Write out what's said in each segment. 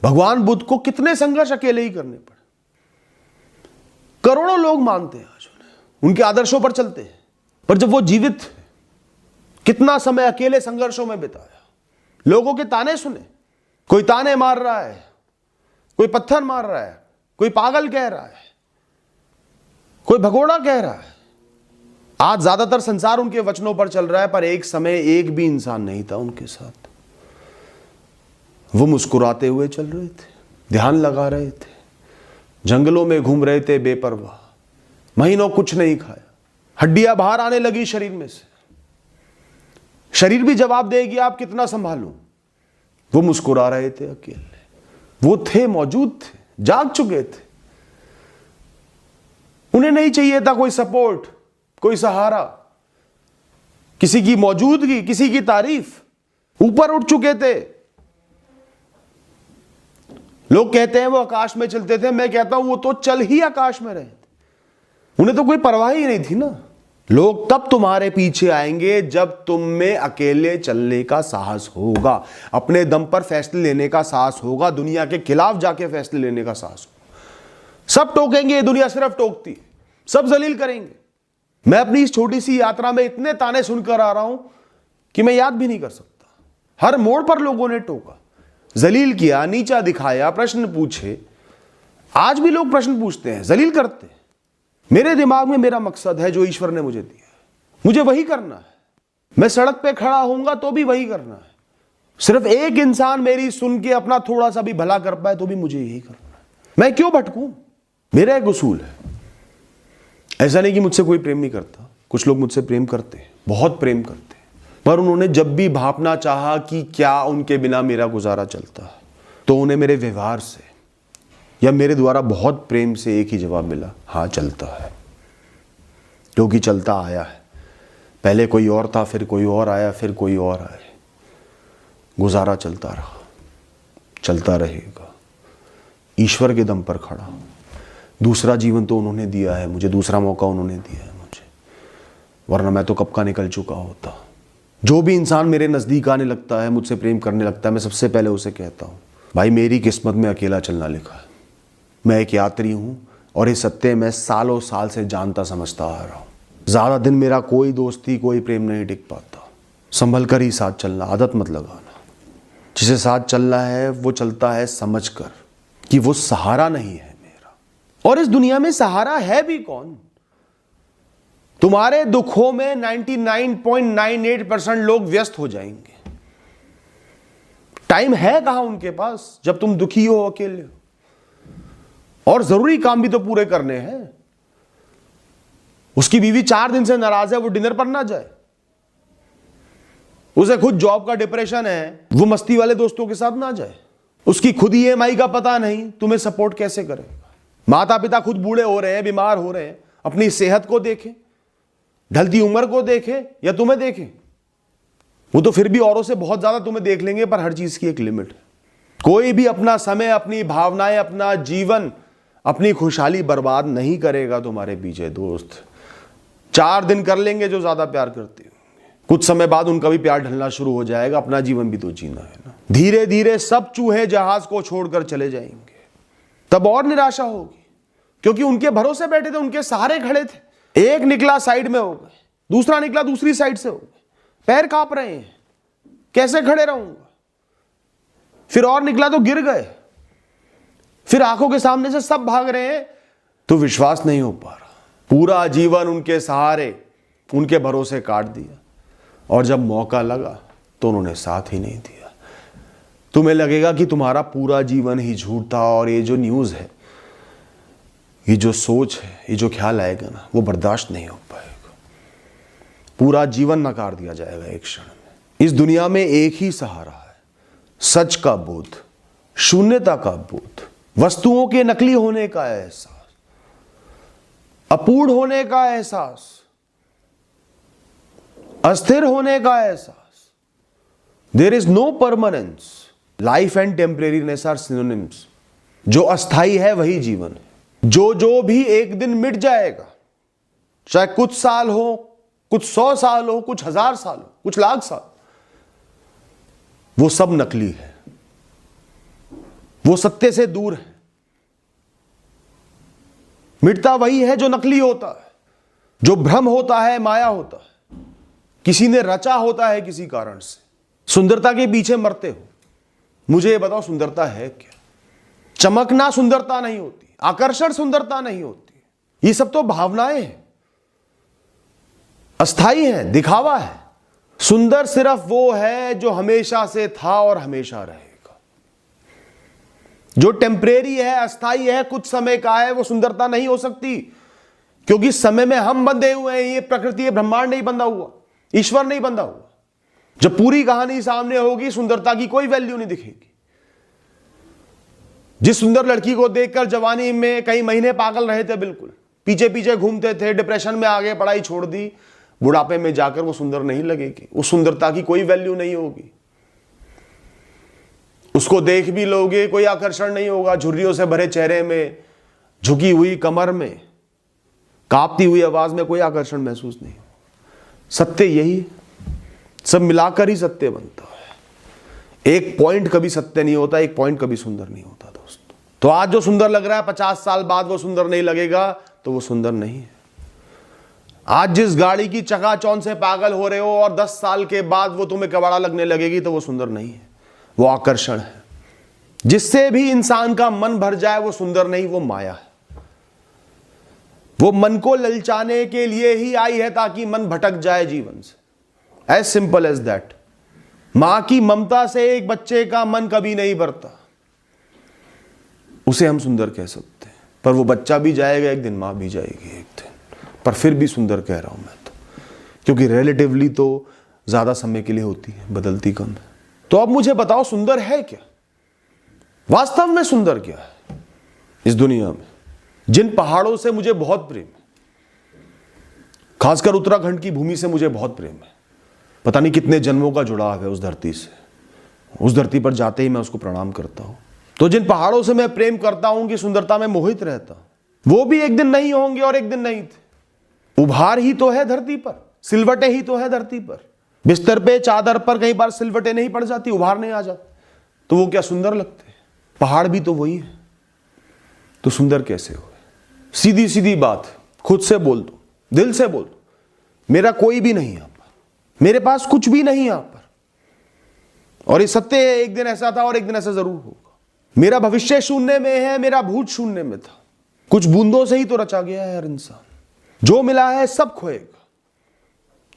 भगवान बुद्ध को कितने संघर्ष अकेले ही करने पड़े। करोड़ों लोग मानते हैं आज उन्हें, उनके आदर्शों पर चलते हैं, पर जब वो जीवित थे कितना समय अकेले संघर्षों में बिताया, लोगों के ताने सुने, कोई ताने मार रहा है, कोई पत्थर मार रहा है, कोई पागल कह रहा है, कोई भगोड़ा कह रहा है। आज ज्यादातर संसार उनके वचनों पर चल रहा है, पर एक समय एक भी इंसान नहीं था उनके साथ। वो मुस्कुराते हुए चल रहे थे, ध्यान लगा रहे थे, जंगलों में घूम रहे थे बेपरवाह, महीनों कुछ नहीं खाया, हड्डियां बाहर आने लगी शरीर में से, शरीर भी जवाब देगी आप कितना संभालूं। वो मुस्कुरा रहे थे अकेले, वो थे, मौजूद थे, जाग चुके थे। उन्हें नहीं चाहिए था कोई सपोर्ट, कोई सहारा, किसी की मौजूदगी, किसी की तारीफ। ऊपर उठ चुके थे। लोग कहते हैं वो आकाश में चलते थे, मैं कहता हूं वो तो चल ही आकाश में रहे थे, उन्हें तो कोई परवाह ही नहीं थी ना। लोग तब तुम्हारे पीछे आएंगे जब तुम में अकेले चलने का साहस होगा, अपने दम पर फैसले लेने का साहस होगा, दुनिया के खिलाफ जाके फैसले लेने का साहस होगा। सब टोकेंगे, ये दुनिया सिर्फ टोकती, सब जलील करेंगे। मैं अपनी इस छोटी सी यात्रा में इतने ताने सुनकर आ रहा हूं कि मैं याद भी नहीं कर सकता। हर मोड़ पर लोगों ने टोका, जलील किया, नीचा दिखाया, प्रश्न पूछे। आज भी लोग प्रश्न पूछते हैं, जलील करते हैं। मेरे दिमाग में मेरा मकसद है जो ईश्वर ने मुझे दिया है, मुझे वही करना है। मैं सड़क पे खड़ा होऊंगा तो भी वही करना है। सिर्फ एक इंसान मेरी सुन के अपना थोड़ा सा भी भला कर पाए तो भी मुझे यही करना है। मैं क्यों भटकूं? मेरा एक उसूल है। ऐसा नहीं कि मुझसे कोई प्रेम नहीं करता, कुछ लोग मुझसे प्रेम करते हैं, बहुत प्रेम करते हैं, पर उन्होंने जब भी भापना चाहा कि क्या उनके बिना मेरा गुजारा चलता है, तो उन्हें मेरे व्यवहार से या मेरे द्वारा बहुत प्रेम से एक ही जवाब मिला, हाँ चलता है, क्योंकि चलता आया है। पहले कोई और था, फिर कोई और आया, फिर कोई और आए, गुजारा चलता रहा, चलता रहेगा। ईश्वर के दम पर खड़ा। दूसरा जीवन तो उन्होंने दिया है मुझे, दूसरा मौका उन्होंने दिया है मुझे, वरना मैं तो कब का निकल चुका होता। जो भी इंसान मेरे नजदीक आने लगता है, मुझसे प्रेम करने लगता है, मैं सबसे पहले उसे कहता हूं, भाई मेरी किस्मत में अकेला चलना लिखा है। मैं एक यात्री हूं और इस सत्य मैं सालों साल से जानता समझता आ रहा हूं। ज्यादा दिन मेरा कोई दोस्ती, कोई प्रेम नहीं टिक पाता। संभल कर ही साथ चलना, आदत मत लगाना। जिसे साथ चलना है वो चलता है समझ कर कि वो सहारा नहीं है मेरा। और इस दुनिया में सहारा है भी कौन? तुम्हारे दुखों में 99.98% लोग व्यस्त हो जाएंगे। टाइम है कहां उनके पास जब तुम दुखी हो, अकेले हो? और जरूरी काम भी तो पूरे करने हैं। उसकी बीवी 4 दिन से नाराज है, वो डिनर पर ना जाए। उसे खुद जॉब का डिप्रेशन है, वो मस्ती वाले दोस्तों के साथ ना जाए। उसकी खुद EMI का पता नहीं, तुम्हें सपोर्ट कैसे करेगा? माता पिता खुद बूढ़े हो रहे हैं, बीमार हो रहे हैं, अपनी सेहत को देखें, ढलती उम्र को देखें या तुम्हें देखें। वो तो फिर भी औरों से बहुत ज्यादा तुम्हें देख लेंगे, पर हर चीज की एक लिमिट है। कोई भी अपना समय, अपनी भावनाएं, अपना जीवन, अपनी खुशहाली बर्बाद नहीं करेगा तुम्हारे पीछे। दोस्त 4 दिन कर लेंगे जो ज्यादा प्यार करते होंगे, कुछ समय बाद उनका भी प्यार ढलना शुरू हो जाएगा। अपना जीवन भी तो जीना है ना। धीरे धीरे सब चूहे जहाज को छोड़कर चले जाएंगे, तब और निराशा होगी, क्योंकि उनके भरोसे बैठे थे, उनके सहारे खड़े थे। एक निकला साइड में हो गए, दूसरा निकला दूसरी साइड से हो गए, पैर कांप रहे हैं, कैसे खड़े रहूंगा? फिर और निकला तो गिर गए, फिर आंखों के सामने से सब भाग रहे हैं, तो विश्वास नहीं हो पा रहा। पूरा जीवन उनके सहारे, उनके भरोसे काट दिया, और जब मौका लगा तो उन्होंने साथ ही नहीं दिया। तुम्हें लगेगा कि तुम्हारा पूरा जीवन ही झूठ था, और ये जो न्यूज़ है, ये जो सोच है, ये जो ख्याल आएगा ना, वो बर्दाश्त नहीं हो पाएगा। पूरा जीवन नकार दिया जाएगा एक क्षण में। इस दुनिया में एक ही सहारा है, सच का बोध, शून्यता का बोध, वस्तुओं के नकली होने का एहसास, अपूर्ण होने का एहसास, अस्थिर होने का एहसास। There is no permanence. Life and temporariness are synonyms. जो अस्थाई है वही जीवन है। जो भी एक दिन मिट जाएगा, चाहे कुछ साल हो, कुछ 100 साल हो, कुछ 1000 साल हो, कुछ लाख साल, वो सब नकली है, वो सत्य से दूर है। मिटता वही है जो नकली होता है, जो भ्रम होता है, माया होता है, किसी ने रचा होता है किसी कारण से। सुंदरता के पीछे मरते हो। मुझे ये बताओ, सुंदरता है क्या? चमकना सुंदरता नहीं होती, आकर्षण सुंदरता नहीं होती। ये सब तो भावनाएं हैं, अस्थाई है, दिखावा है। सुंदर सिर्फ वो है जो हमेशा से था और हमेशा रहेगा। जो टेम्परेरी है, अस्थाई है, कुछ समय का है, वो सुंदरता नहीं हो सकती, क्योंकि समय में हम बंधे हुए हैं। ये प्रकृति, ये ब्रह्मांड नहीं बंधा हुआ, ईश्वर नहीं बंधा हुआ। जब पूरी कहानी सामने होगी, सुंदरता की कोई वैल्यू नहीं दिखेगी। जिस सुंदर लड़की को देखकर जवानी में कई महीने पागल रहे थे, बिल्कुल पीछे पीछे घूमते थे, डिप्रेशन में आ गए, पढ़ाई छोड़ दी, बुढ़ापे में जाकर वो सुंदर नहीं लगेगी। उस सुंदरता की कोई वैल्यू नहीं होगी। उसको देख भी लोगे, कोई आकर्षण नहीं होगा। झुर्रियों से भरे चेहरे में, झुकी हुई कमर में, कांपती हुई आवाज में कोई आकर्षण महसूस नहीं होगा। सत्य यही है, सब मिलाकर ही सत्य बनता है। एक पॉइंट कभी सत्य नहीं होता, एक पॉइंट कभी सुंदर नहीं होता दोस्तों। तो आज जो सुंदर लग रहा है, 50 साल बाद वो सुंदर नहीं लगेगा, तो वो सुंदर नहीं है। आज जिस गाड़ी की चकाचौंध से पागल हो रहे हो और 10 साल के बाद वो तुम्हें कबाड़ा लगने लगेगी, तो वो सुंदर नहीं है, वो आकर्षण है। जिससे भी इंसान का मन भर जाए, वो सुंदर नहीं, वो माया है। वो मन को ललचाने के लिए ही आई है, ताकि मन भटक जाए जीवन से। As simple as that. मां की ममता से एक बच्चे का मन कभी नहीं भरता, उसे हम सुंदर कह सकते हैं। पर वो बच्चा भी जाएगा एक दिन, मां भी जाएगी एक दिन, पर फिर भी सुंदर कह रहा हूं मैं तो, क्योंकि रिलेटिवली तो ज्यादा समय के लिए होती है, बदलती कम है। तो अब मुझे बताओ, सुंदर है क्या? वास्तव में सुंदर क्या है इस दुनिया में? जिन पहाड़ों से मुझे बहुत प्रेम है, खासकर उत्तराखंड की भूमि से मुझे बहुत प्रेम है। पता नहीं कितने जन्मों का जुड़ाव है उस धरती से। उस धरती पर जाते ही मैं उसको प्रणाम करता हूं। तो जिन पहाड़ों से मैं प्रेम करता हूं, कि सुंदरता में मोहित रहता हूं, वो भी एक दिन नहीं होंगे और एक दिन नहीं थे। उभार ही तो है धरती पर, सिलवटें ही तो है धरती पर। बिस्तर पे, चादर पर कई बार सिलवटें नहीं पड़ जाती, उभार नहीं आ जाती, तो वो क्या सुंदर लगते? पहाड़ भी तो वही है, तो सुंदर कैसे हुए? सीधी सीधी बात, खुद से बोल दो, दिल से बोल दो, मेरा कोई भी नहीं यहां पर, मेरे पास कुछ भी नहीं यहां पर। और ये सत्य है, एक दिन ऐसा था और एक दिन ऐसा जरूर होगा। मेरा भविष्य शून्य में है, मेरा भूत शून्य में था। कुछ बूंदों से ही तो रचा गया है हर इंसान। जो मिला है सब खोएगा,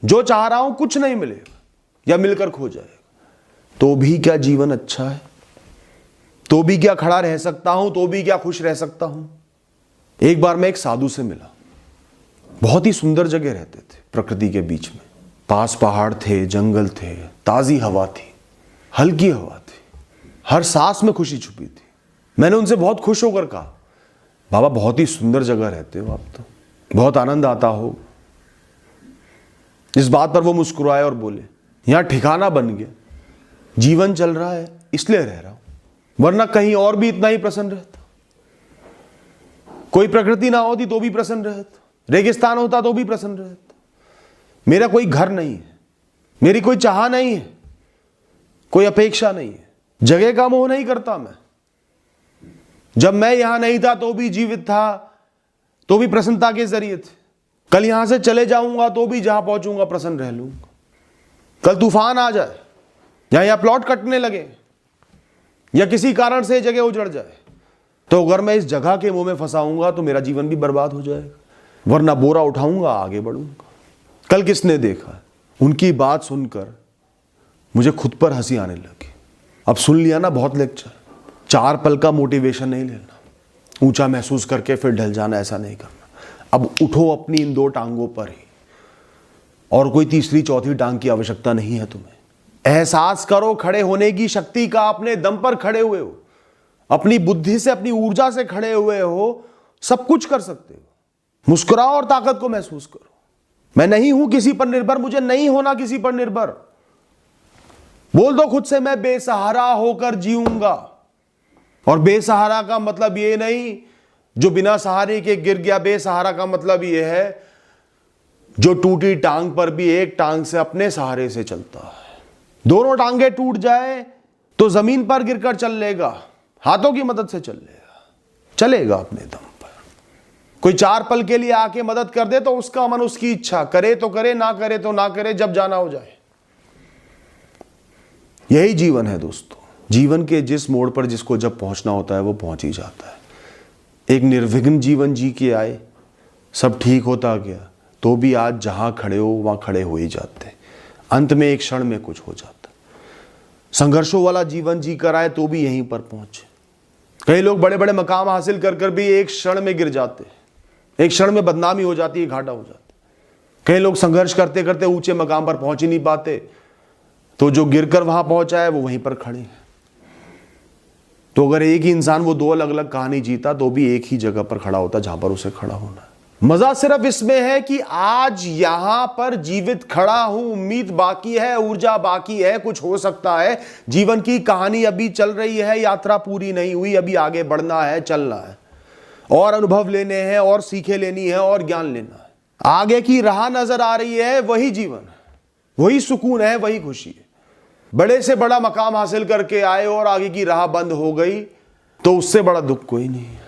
जो चाह रहा हूं कुछ नहीं मिलेगा, या मिलकर खो जाएगा। तो भी क्या जीवन अच्छा है? तो भी क्या खड़ा रह सकता हूं? तो भी क्या खुश रह सकता हूं? एक बार मैं एक साधु से मिला। बहुत ही सुंदर जगह रहते थे, प्रकृति के बीच में। पास पहाड़ थे, जंगल थे, ताजी हवा थी, हल्की हवा थी, हर सांस में खुशी छुपी थी। मैंने उनसे बहुत खुश होकर कहा, बाबा बहुत ही सुंदर जगह रहते हो आप, तो बहुत आनंद आता हो। इस बात पर वो मुस्कुराए और बोले, यहां ठिकाना बन गया, जीवन चल रहा है इसलिए रह रहा हूं, वरना कहीं और भी इतना ही प्रसन्न रहता। कोई प्रकृति ना होती तो भी प्रसन्न रहता, रेगिस्तान होता तो भी प्रसन्न रहता। मेरा कोई घर नहीं है, मेरी कोई चाह नहीं है, कोई अपेक्षा नहीं है, जगह का मोह नहीं करता मैं। जब मैं यहां नहीं था तो भी जीवित था, तो भी प्रसन्नता के जरिए थे। कल यहां से चले जाऊंगा तो भी जहां पहुंचूंगा प्रसन्न रह लूंगा। कल तूफान आ जाए, या प्लॉट कटने लगे, या किसी कारण से जगह उजड़ जाए, तो अगर मैं इस जगह के मुंह में फंसाऊंगा तो मेरा जीवन भी बर्बाद हो जाएगा, वरना बोरा उठाऊंगा आगे बढ़ूंगा। कल किसने देखा? उनकी बात सुनकर मुझे खुद पर हंसी आने लगी। अब सुन लिया ना बहुत लेक्चर, 4 पल का मोटिवेशन नहीं लेना, ऊंचा महसूस करके फिर ढल जाना, ऐसा नहीं करना। अब उठो अपनी इन 2 टांगों पर ही, और कोई तीसरी चौथी टांग की आवश्यकता नहीं है तुम्हें। एहसास करो खड़े होने की शक्ति का, अपने दम पर खड़े हुए हो, अपनी बुद्धि से, अपनी ऊर्जा से खड़े हुए हो, सब कुछ कर सकते हो। मुस्कुराओ और ताकत को महसूस करो। मैं नहीं हूं किसी पर निर्भर, मुझे नहीं होना किसी पर निर्भर। बोल दो खुद से, मैं बेसहारा होकर जीऊंगा। और बेसहारा का मतलब ये नहीं जो बिना सहारे के गिर गया, बेसहारा का मतलब ये है जो टूटी टांग पर भी एक टांग से अपने सहारे से चलता है। दोनों टांगे टूट जाए तो जमीन पर गिरकर चल लेगा, हाथों की मदद से चलेगा अपने दम पर। कोई 4 पल के लिए आके मदद कर दे तो उसका मन, उसकी इच्छा, करे तो करे, ना करे तो ना करे, जब जाना हो जाए। यही जीवन है दोस्तों। जीवन के जिस मोड़ पर जिसको जब पहुंचना होता है वो पहुंच ही जाता है। एक निर्विघ्न जीवन जी के आए, सब ठीक होता गया, तो भी आज जहां खड़े हो वहां खड़े हो ही जाते। अंत में एक क्षण में कुछ हो जाता। संघर्षों वाला जीवन जी कर आए तो भी यहीं पर पहुंचे। कई लोग बड़े बड़े मकाम हासिल कर कर भी एक क्षण में गिर जाते, एक क्षण में बदनामी हो जाती है, घाटा हो जाता है। कई लोग संघर्ष करते करते ऊंचे मकाम पर पहुंच ही नहीं पाते, तो जो गिरकर वहां पहुंचा है वो वहीं पर खड़े हैं। तो अगर एक ही इंसान वो 2 अलग अलग कहानी जीता तो भी एक ही जगह पर खड़ा होता जहां पर उसे खड़ा होना है। मजा सिर्फ इसमें है कि आज यहां पर जीवित खड़ा हूं, उम्मीद बाकी है, ऊर्जा बाकी है, कुछ हो सकता है। जीवन की कहानी अभी चल रही है, यात्रा पूरी नहीं हुई, अभी आगे बढ़ना है, चलना है, और अनुभव लेने हैं, और सीखे लेनी है, और ज्ञान लेना है। आगे की राह नजर आ रही है, वही जीवन है, वही सुकून है, वही खुशी है। बड़े से बड़ा मकाम हासिल करके आए और आगे की राह बंद हो गई तो उससे बड़ा दुख कोई नहीं है।